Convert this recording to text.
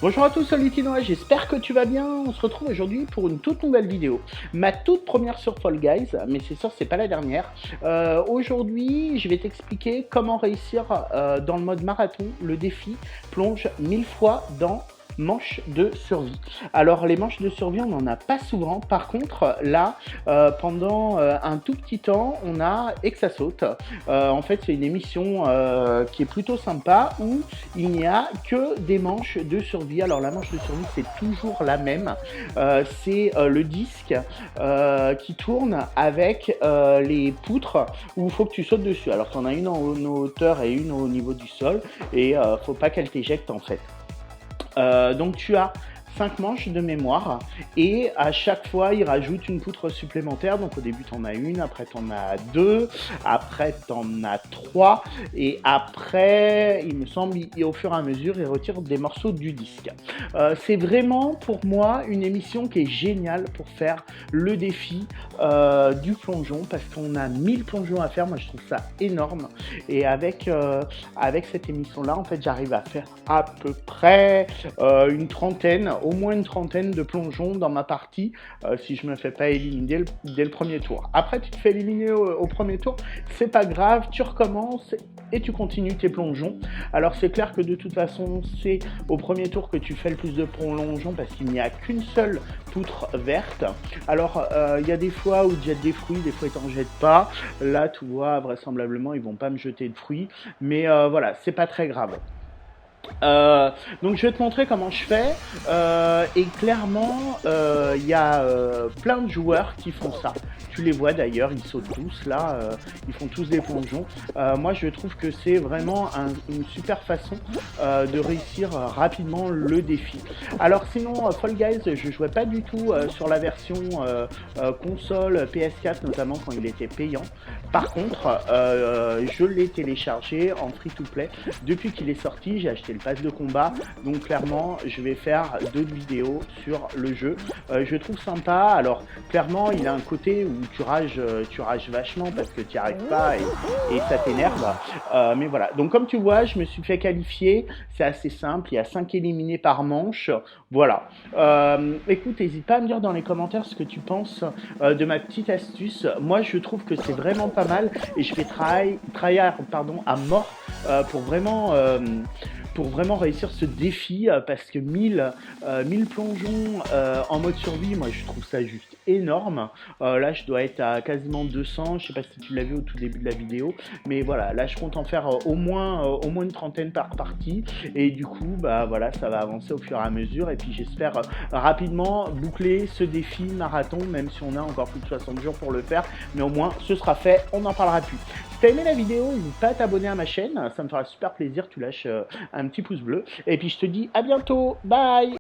Bonjour à tous, c'est Litinois, j'espère que tu vas bien. On se retrouve aujourd'hui pour une toute nouvelle vidéo. Ma toute première sur Fall Guys, mais c'est sûr, c'est pas la dernière. Aujourd'hui, je vais t'expliquer comment réussir dans le mode marathon le défi plonge 1000 fois dans manches de survie. Alors les manches de survie, on n'en a pas souvent. Par contre, là, pendant un tout petit temps, on a Et que ça saute. En fait, c'est une émission qui est plutôt sympa où il n'y a que des manches de survie. Alors la manche de survie, c'est toujours la même. C'est le disque qui tourne avec les poutres où il faut que tu sautes dessus. Alors tu en as une en hauteur et une au niveau du sol et faut pas qu'elle t'éjecte en fait. Donc tu as 5 manches de mémoire et à chaque fois il rajoute une poutre supplémentaire. Donc au début tu en as une, après tu en as deux, après tu en as trois et après il me semble au fur et à mesure il retire des morceaux du disque. C'est vraiment pour moi une émission qui est géniale pour faire le défi du plongeon parce qu'on a 1000 plongeons à faire. Moi je trouve ça énorme et avec cette émission là en fait j'arrive à faire à peu près une trentaine, au moins une trentaine de plongeons dans ma partie si je me fais pas éliminer dès le premier tour. Après tu te fais éliminer au premier tour, c'est pas grave, tu recommences et tu continues tes plongeons. Alors c'est clair que de toute façon c'est au premier tour que tu fais le plus de plongeons parce qu'il n'y a qu'une seule poutre verte. Alors il y a des fois où ils jettent des fruits, des fois ils t'en jettent pas. Là tu vois vraisemblablement ils vont pas me jeter de fruits, mais voilà, c'est pas très grave. Donc je vais te montrer comment je fais et clairement il y a plein de joueurs qui font ça. Tu les vois d'ailleurs, ils sautent tous là, ils font tous des plongeons. Moi je trouve que c'est vraiment une super façon de réussir rapidement le défi. Alors sinon Fall Guys, je jouais pas du tout sur la version console PS4 notamment quand il était payant. Par contre je l'ai téléchargé en free to play depuis qu'il est sorti. J'ai acheté le pass de combat, donc clairement je vais faire d'autres vidéos sur le jeu. Je trouve sympa. Alors clairement il a un côté où tu rages vachement parce que tu n'y arrives pas et ça t'énerve, mais voilà. Donc comme tu vois je me suis fait qualifier, c'est assez simple, il y a 5 éliminés par manche, voilà. Écoute, n'hésite pas à me dire dans les commentaires ce que tu penses de ma petite astuce. Moi je trouve que c'est vraiment pas mal et je vais travailler à mort pour vraiment réussir ce défi parce que 1000 plongeons en mode survie, moi je trouve ça juste énorme. Là je dois être à quasiment 200, je sais pas si tu l'as vu au tout début de la vidéo, mais voilà, là je compte en faire au moins une trentaine par partie et du coup bah voilà, ça va avancer au fur et à mesure et puis j'espère rapidement boucler ce défi marathon, même si on a encore plus de 60 jours pour le faire, mais au moins ce sera fait, on n'en parlera plus. Si t'as aimé la vidéo, n'hésite pas à t'abonner à ma chaîne, ça me fera super plaisir, tu lâches un petit pouce bleu. Et puis je te dis à bientôt, bye!